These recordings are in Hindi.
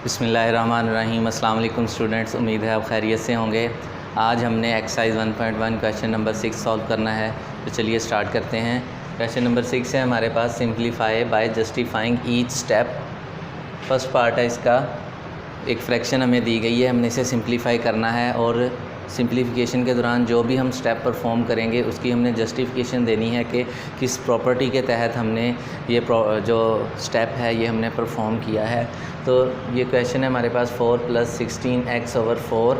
बिस्मिल्लाहिर्रहमानिर्रहीम। अस्सलाम वालेकुम स्टूडेंट्स, उम्मीद है आप खैरियत से होंगे। आज हमने एक्सरसाइज 1.1 क्वेश्चन नंबर 6 सॉल्व करना है, तो चलिए स्टार्ट करते हैं। क्वेश्चन नंबर 6 है हमारे पास, simplify by justifying each step. First part है इसका, एक फ्रैक्शन हमें दी गई है, हमने इसे सिंप्लीफाई करना है और सिंप्लीफिकेशन के दौरान जो भी हम स्टेप परफॉर्म करेंगे उसकी हमने जस्टिफिकेशन देनी है कि किस प्रॉपर्टी के तहत हमने ये जो स्टेप है ये हमने परफॉर्म किया है। तो ये क्वेश्चन है हमारे पास 4 + 16x/4।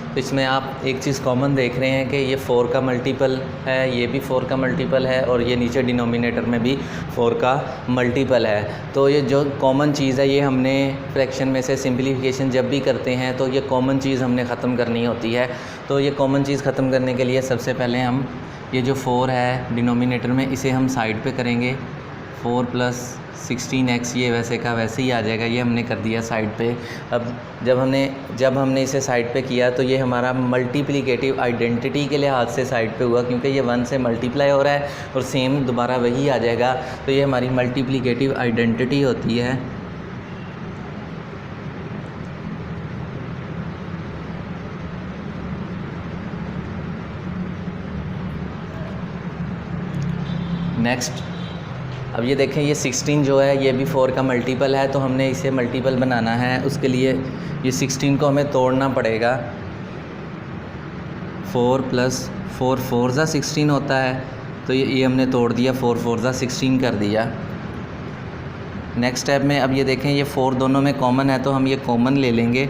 तो इसमें आप एक चीज़ कॉमन देख रहे हैं कि ये 4 का मल्टीपल है, ये भी 4 का मल्टीपल है और ये नीचे डिनोमिनेटर में भी 4 का मल्टीपल है। तो ये जो कॉमन चीज़ है ये हमने फ्रैक्शन में से सिंप्लीफिकेशन जब भी करते हैं तो ये कॉमन चीज़ हमने ख़त्म करनी होती है। तो ये कॉमन चीज़ ख़त्म करने के लिए सबसे पहले हम ये जो 4 है डिनोमिनेटर में, इसे हम साइड पे करेंगे। 4 + 16x ये वैसे का वैसे ही आ जाएगा, ये हमने कर दिया साइड पे। अब जब हमने इसे साइड पे किया तो ये हमारा मल्टीप्लिकेटिव आइडेंटिटी के लिहाज से साइड पे हुआ, क्योंकि ये 1 से मल्टीप्लाई हो रहा है और सेम दोबारा वही आ जाएगा। तो ये हमारी मल्टीप्लिकेटिव आइडेंटिटी होती है। नेक्स्ट, अब ये देखें, ये 16 जो है ये भी 4 का मल्टीपल है, तो हमने इसे मल्टीपल बनाना है। उसके लिए ये 16 को हमें तोड़ना पड़ेगा। 4 + 4 4 16 होता है, तो ये हमने तोड़ दिया, 4 4 16 कर दिया। नेक्स्ट स्टेप में अब ये देखें, ये 4 दोनों में कॉमन है तो हम ये कॉमन ले लेंगे,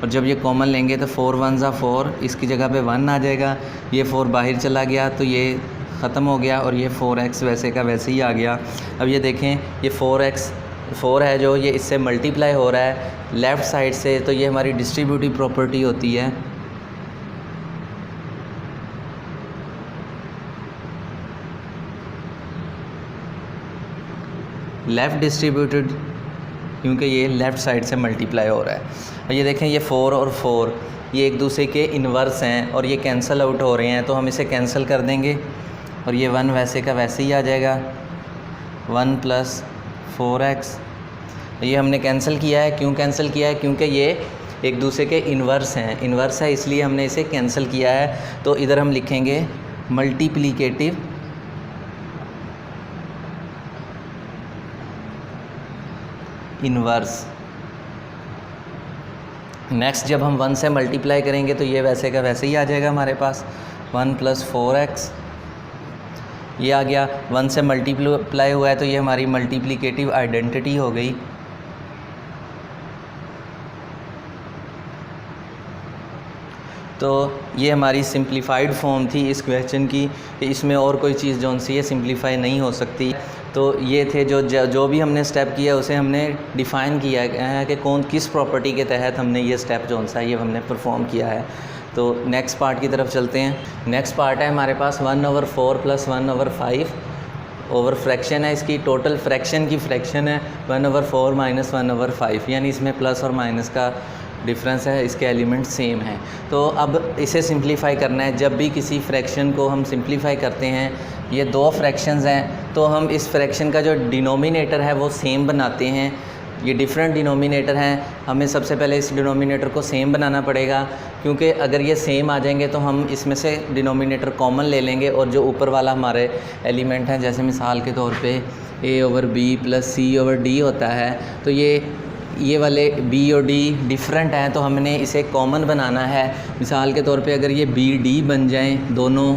और जब ये कॉमन लेंगे तो 4 1 4, इसकी जगह पे 1 आ जाएगा। ये 4 बाहर चला गया तो ये ख़त्म हो गया और ये 4x वैसे का वैसे ही आ गया। अब ये देखें, ये 4 है जो ये इससे मल्टीप्लाई हो रहा है लेफ़्ट साइड से, तो ये हमारी डिस्ट्रीब्यूटिव प्रॉपर्टी होती है। लेफ़्ट डिस्ट्रीब्यूटेड, क्योंकि ये लेफ़्ट साइड से मल्टीप्लाई हो रहा है। और ये देखें, ये 4 और 4 ये एक दूसरे के इन्वर्स हैं और ये कैंसिल आउट हो रहे हैं, तो हम इसे कैंसिल कर देंगे और ये 1 वैसे का वैसे ही आ जाएगा। 1 + 4x ये हमने कैंसिल किया है। क्यों कैंसिल किया है? क्योंकि ये एक दूसरे के इन्वर्स हैं, इन्वर्स है इसलिए हमने इसे कैंसिल किया है। तो इधर हम लिखेंगे मल्टीप्लिकेटिव इन्वर्स। नेक्स्ट, जब हम 1 से मल्टीप्लाई करेंगे तो ये वैसे का वैसे ही आ जाएगा हमारे पास। 1 + 4x ये आ गया। 1 से मल्टीप्लाई हुआ है तो ये हमारी मल्टीप्लिकेटिव आइडेंटिटी हो गई। तो ये हमारी सिंप्लीफाइड फॉर्म थी इस क्वेश्चन की, इसमें और कोई चीज़ जो सी है सिंप्लीफाई नहीं हो सकती। तो ये थे जो भी हमने स्टेप किया उसे हमने डिफ़ाइन किया है कि किस प्रॉपर्टी के तहत हमने ये स्टेप जो सा ये हमने परफॉर्म किया है। तो नेक्स्ट पार्ट की तरफ चलते हैं। नेक्स्ट पार्ट है हमारे पास 1/4 + 1/5 ओवर फ्रैक्शन है, इसकी टोटल फ्रैक्शन की फ्रैक्शन है 1/4 - 1/5, यानी इसमें प्लस और माइनस का डिफरेंस है, इसके एलिमेंट सेम हैं। तो अब इसे सिंप्लीफाई करना है। जब भी किसी फ्रैक्शन को हम सिंप्लीफाई करते हैं, ये 2 फ्रैक्शंस हैं, तो हम इस फ्रैक्शन का जो डिनोमिनेटर है वो सेम बनाते हैं। ये डिफरेंट डिनोमिनेटर हैं, हमें सबसे पहले इस डिनोमिनेटर को सेम बनाना पड़ेगा, क्योंकि अगर ये सेम आ जाएंगे तो हम इसमें से डिनोमिनेटर कॉमन ले लेंगे और जो ऊपर वाला हमारे एलिमेंट हैं, जैसे मिसाल के तौर पे a/b + c/d होता है, तो ये वाले b और d डिफरेंट हैं, तो हमने इसे कॉमन बनाना है। मिसाल के तौर पे अगर ये bd बन जाएं, दोनों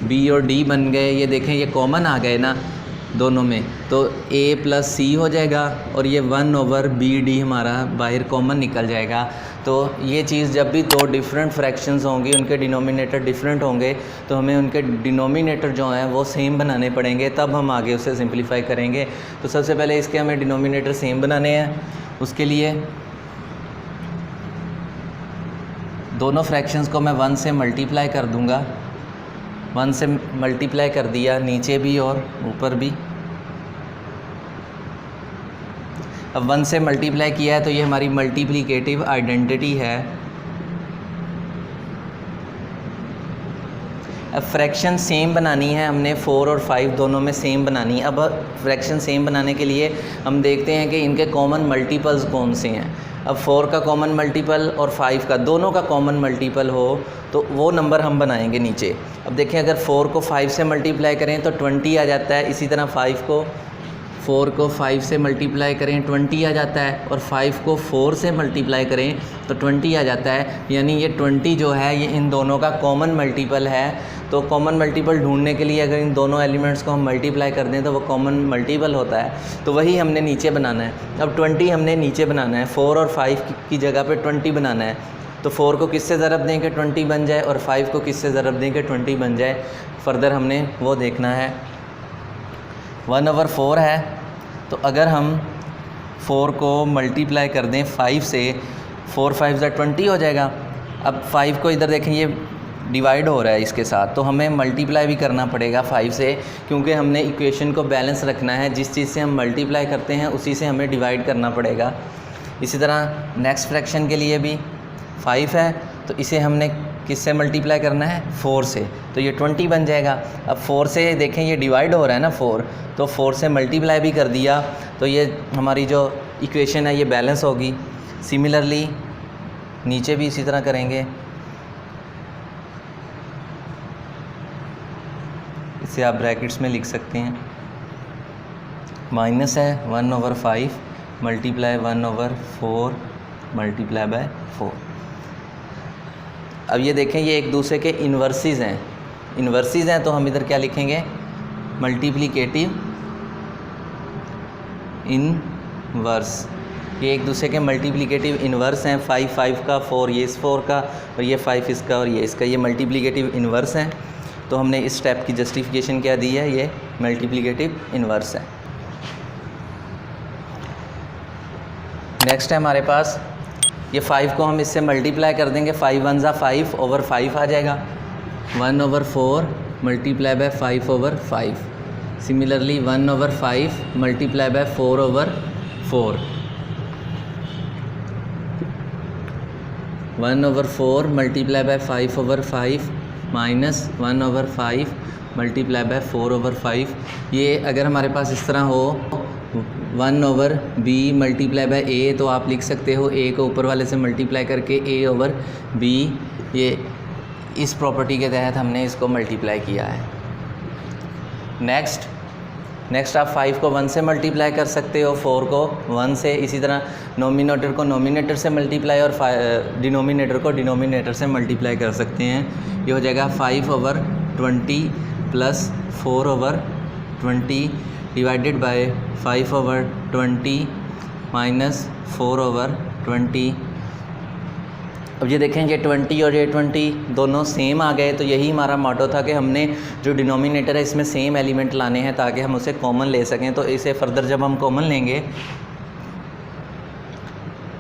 b और d बन गए, ये देखें ये कॉमन आ गए ना दोनों में, तो a + c हो जाएगा और ये 1/bd हमारा बाहर कॉमन निकल जाएगा। तो ये चीज़ जब भी 2 डिफरेंट फ्रैक्शंस होंगी, उनके डिनोमिनेटर डिफरेंट होंगे, तो हमें उनके डिनोमिनेटर जो हैं वो सेम बनाने पड़ेंगे, तब हम आगे उसे सिंप्लीफाई करेंगे। तो सबसे पहले इसके हमें डिनोमिनेटर सेम बनाने हैं। उसके लिए दोनों फ्रैक्शंस को मैं 1 से मल्टीप्लाई कर दूँगा। 1 से मल्टीप्लाई कर दिया, नीचे भी और ऊपर भी। अब 1 से मल्टीप्लाई किया है तो ये हमारी मल्टीप्लिकेटिव आइडेंटिटी है। अब फ्रैक्शन सेम बनानी है हमने, 4 और 5 दोनों में सेम बनानी है। अब फ्रैक्शन सेम बनाने के लिए हम देखते हैं कि इनके कॉमन मल्टीपल्स कौन से हैं। अब 4 का कॉमन मल्टीपल और 5 का, दोनों का कॉमन मल्टीपल हो तो वो नंबर हम बनाएंगे नीचे। अब देखें अगर 4 को 5 से मल्टीप्लाई करें तो 20 आ जाता है, इसी तरह 4 को 5 से मल्टीप्लाई करें 20 आ जाता है, और 5 को 4 से मल्टीप्लाई करें तो 20 आ जाता है। यानी ये 20 जो है ये इन दोनों का कॉमन मल्टीपल है। तो कॉमन मल्टीपल ढूंढने के लिए अगर इन दोनों एलिमेंट्स को हम मल्टीप्लाई कर दें तो वो कॉमन मल्टीपल होता है, तो वही हमने नीचे बनाना है। अब 20 हमने नीचे बनाना है, 4 और 5 की जगह पे 20 बनाना है। तो 4 को किससे ज़रब दें कि 20 बन जाए, और 5 को किससे ज़रब दें कि 20 बन जाए। फर्दर हमने वो देखना है। 1/4 है, तो अगर हम 4 को मल्टीप्लाई कर दें 5 से, 4 5 ज़ा 20 हो जाएगा। अब 5 को इधर देखें ये डिवाइड हो रहा है इसके साथ, तो हमें मल्टीप्लाई भी करना पड़ेगा 5 से, क्योंकि हमने इक्वेशन को बैलेंस रखना है। जिस चीज़ से हम मल्टीप्लाई करते हैं उसी से हमें डिवाइड करना पड़ेगा। इसी तरह नेक्स्ट फ्रैक्शन के लिए भी 5 है, तो इसे हमने किससे मल्टीप्लाई करना है, 4 से, तो ये 20 बन जाएगा। अब 4 से देखें ये डिवाइड हो रहा है ना 4, तो 4 से मल्टीप्लाई भी कर दिया तो ये हमारी जो इक्वेशन है ये बैलेंस होगी। सिमिलरली नीचे भी इसी तरह करेंगे। इसे आप ब्रैकेट्स में लिख सकते हैं। माइनस है 1/5 मल्टीप्लाई 1/4 मल्टीप्लाई बाय 4। अब ये देखें ये एक दूसरे के इन्वर्सिस हैं, तो हम इधर क्या लिखेंगे, मल्टीप्लिकेटिव इनवर्स। ये एक दूसरे के मल्टीप्लिकेटिव इन्वर्स हैं। 5 का, 4 ये इस 4 का, और ये 5 इसका और ये इसका, ये मल्टीप्लिकेटिव इन्वर्स हैं। तो हमने इस स्टेप की जस्टिफिकेशन क्या दी है, ये मल्टीप्लिकेटिव इन्वर्स है। नेक्स्ट है हमारे पास ये 5 को हम इससे मल्टीप्लाई कर देंगे, 5 1 ज़ा 5/5 आ जाएगा। 1/4 multiply by 5/5। Similarly 1/5 multiply by 4/4। 1/4 multiply by 5/5 minus 1/5 multiply by 4/5। ये अगर हमारे पास इस तरह हो 1/b मल्टीप्लाई बाय a, तो आप लिख सकते हो a को ऊपर वाले से मल्टीप्लाई करके a/b। ये इस प्रॉपर्टी के तहत हमने इसको मल्टीप्लाई किया है। नेक्स्ट आप 5 को 1 से मल्टीप्लाई कर सकते हो, 4 को 1 से। इसी तरह नोमिनेटर को नोमिनेटर से मल्टीप्लाई और डिनोमिनेटर को डिनोमिनेटर से मल्टीप्लाई कर सकते हैं। ये हो जाएगा 5/20 प्लस 4/20 डिवाइडेड बाय 5/20 माइनस 4/20। अब ये देखें ये 20 और ये 20 दोनों सेम आ गए, तो यही हमारा मोटो था कि हमने जो डिनोमिनेटर है इसमें सेम एलिमेंट लाने हैं ताकि हम उसे कॉमन ले सकें। तो इसे फर्दर जब हम कॉमन लेंगे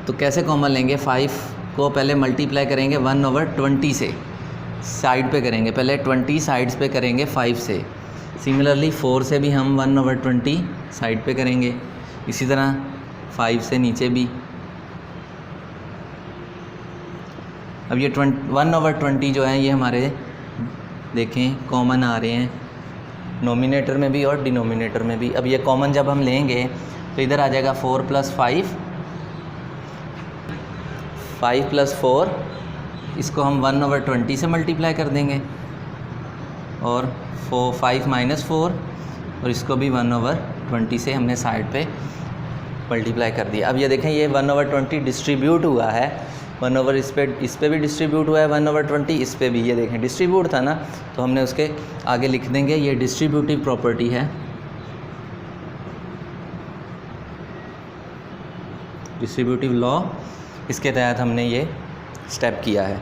तो कैसे कॉमन लेंगे, 5 को पहले मल्टीप्लाई करेंगे 1/20 से, साइड पे करेंगे, पहले 20 साइड्स पे करेंगे 5 से। सिमिलरली 4 से भी हम 1/20 साइड पे करेंगे। इसी तरह 5 से नीचे भी। अब ये 1/20 जो है ये हमारे देखें कॉमन आ रहे हैं, नोमिनेटर में भी और डिनोमिनेटर में भी। अब ये कॉमन जब हम लेंगे तो इधर आ जाएगा 4 + 5 + 4, इसको हम 1/20 से मल्टीप्लाई कर देंगे, और 5 - 4, और इसको भी 1/20 से हमने साइड पे मल्टीप्लाई कर दिया। अब ये देखें ये 1/20 डिस्ट्रीब्यूट हुआ है, 1/, इस पे भी डिस्ट्रीब्यूट हुआ है 1/20, इस पे भी। ये देखें डिस्ट्रीब्यूट था ना, तो हमने उसके आगे लिख देंगे ये डिस्ट्रीब्यूटिव प्रॉपर्टी है, डिस्ट्रीब्यूटिव लॉ। इसके तहत हमने ये स्टेप किया है।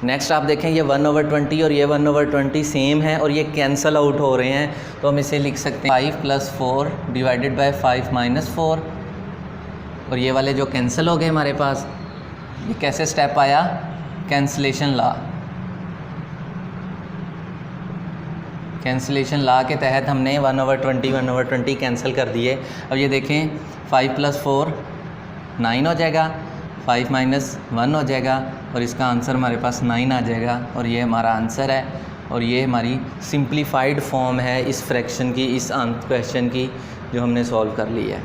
नेक्स्ट आप देखें ये 1/20 और ये 1/20 सेम है और ये कैंसल आउट हो रहे हैं, तो हम इसे लिख सकते हैं 5 + 4 डिवाइडेड बाय 5 - 4, और ये वाले जो कैंसिल हो गए हमारे पास। ये कैसे स्टेप आया, कैंसलेशन लॉ। कैंसलेशन लॉ के तहत हमने 1/20 कैंसिल कर दिए। अब ये देखें 5 + 4 9 हो जाएगा, 5 माइनस 1 हो जाएगा और इसका आंसर हमारे पास 9 आ जाएगा और ये हमारा आंसर है। और ये हमारी सिंप्लीफाइड फॉर्म है इस फ्रैक्शन की, इस क्वेश्चन की जो हमने सॉल्व कर ली है।